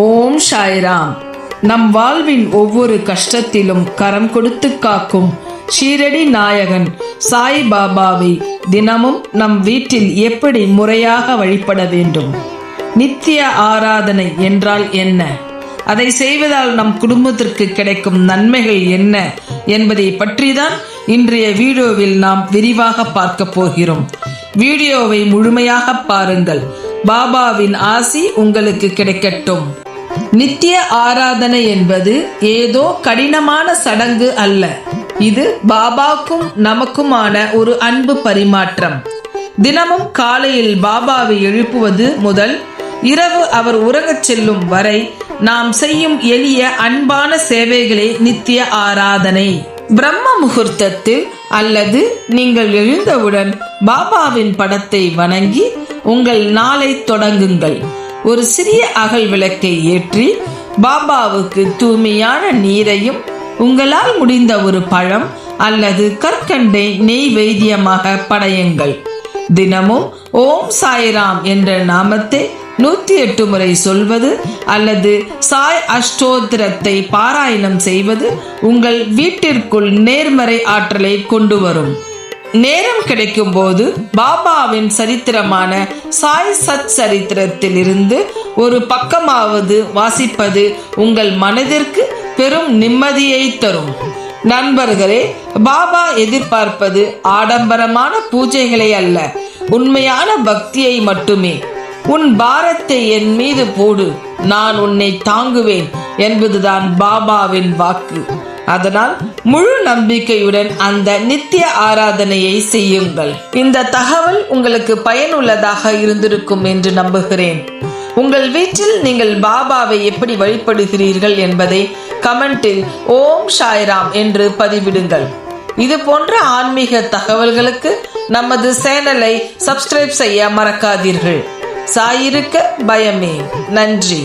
ஓம் சாய்ராம். நம் வாழ்வின் ஒவ்வொரு கஷ்டத்திலும் கரம் கொடுத்து காக்கும் ஷீரடி நாயகன் சாய் பாபாவை தினமும் நம் வீட்டில் எப்படி முறையாக வழிபட வேண்டும்? நித்திய ஆராதனை என்றால் என்ன? அதை செய்வதால் நம் குடும்பத்திற்கு கிடைக்கும் நன்மைகள் என்ன என்பதை பற்றிதான் இன்றைய வீடியோவில் நாம் விரிவாக பார்க்க போகிறோம். வீடியோவை முழுமையாக பாருங்கள். பாபாவின் ஆசி உங்களுக்கு கிடைக்கட்டும். நித்திய ஆராதனை என்பது ஏதோ கடினமான சடங்கு அல்ல. இது பாபாக்கும் நமக்குமான ஒரு அன்பு பரிமாற்றம். தினமும் காலையில் பாபாவை எழுப்புவது முதல் இரவு அவர் உறங்கச் செல்லும் வரை நாம் செய்யும் எளிய அன்பான சேவைகளே நித்திய ஆராதனை. பிரம்ம முகூர்த்தத்தில் அல்லது நீங்கள் எழுந்தவுடன் பாபாவின் படத்தை வணங்கி உங்கள் நாளை தொடங்குங்கள். ஒரு சிறிய அகல் விளக்கை ஏற்றி பாபாவுக்கு தூய்மையான நீரையும் உங்களால் முடிந்த ஒரு பழம் அல்லது கற்கண்டை நெய்வேத்தியமாக படையுங்கள். தினமும் ஓம் சாய்ராம் என்ற நாமத்தை 108 முறை சொல்வது அல்லது சாய் அஷ்டோத்திரத்தை பாராயணம் செய்வது உங்கள் வீட்டிற்குள் நேர்மறை ஆற்றலை கொண்டு வரும். நேரம் கிடைக்கும் போது பாபாவின் சரித்திரமான சாய் சத் சரித்திரத்தில் இருந்து ஒரு பக்கமாவது வாசிப்பது உங்கள் மனதிற்கு பெரும் நிம்மதியை தரும். நண்பர்களே, பாபா எதிர்பார்ப்பது ஆடம்பரமான பூஜைகளை அல்ல, உண்மையான பக்தியை மட்டுமே. உன் பாரத்தை என் மீது போடு, நான் உன்னை தாங்குவேன் என்பதுதான் பாபாவின் வாக்கு. அதனால் முழு நம்பிக்கையுடன் அந்த நித்திய ஆராதனையை செய்யுங்கள். இந்த தகவல் உங்களுக்கு பயனுள்ளதாக இருந்திருக்கும் என்று நம்புகிறேன். உங்கள் வீட்டில் நீங்கள் பாபாவை எப்படி வழிபடுகிறீர்கள் என்பதை கமெண்டில் ஓம் சாய்ராம் என்று பதிவிடுங்கள். இது போன்ற ஆன்மீக தகவல்களுக்கு நமது சேனலை சப்ஸ்கிரைப் செய்ய மறக்காதீர்கள். சாயிருக்க பயமே. நன்றி.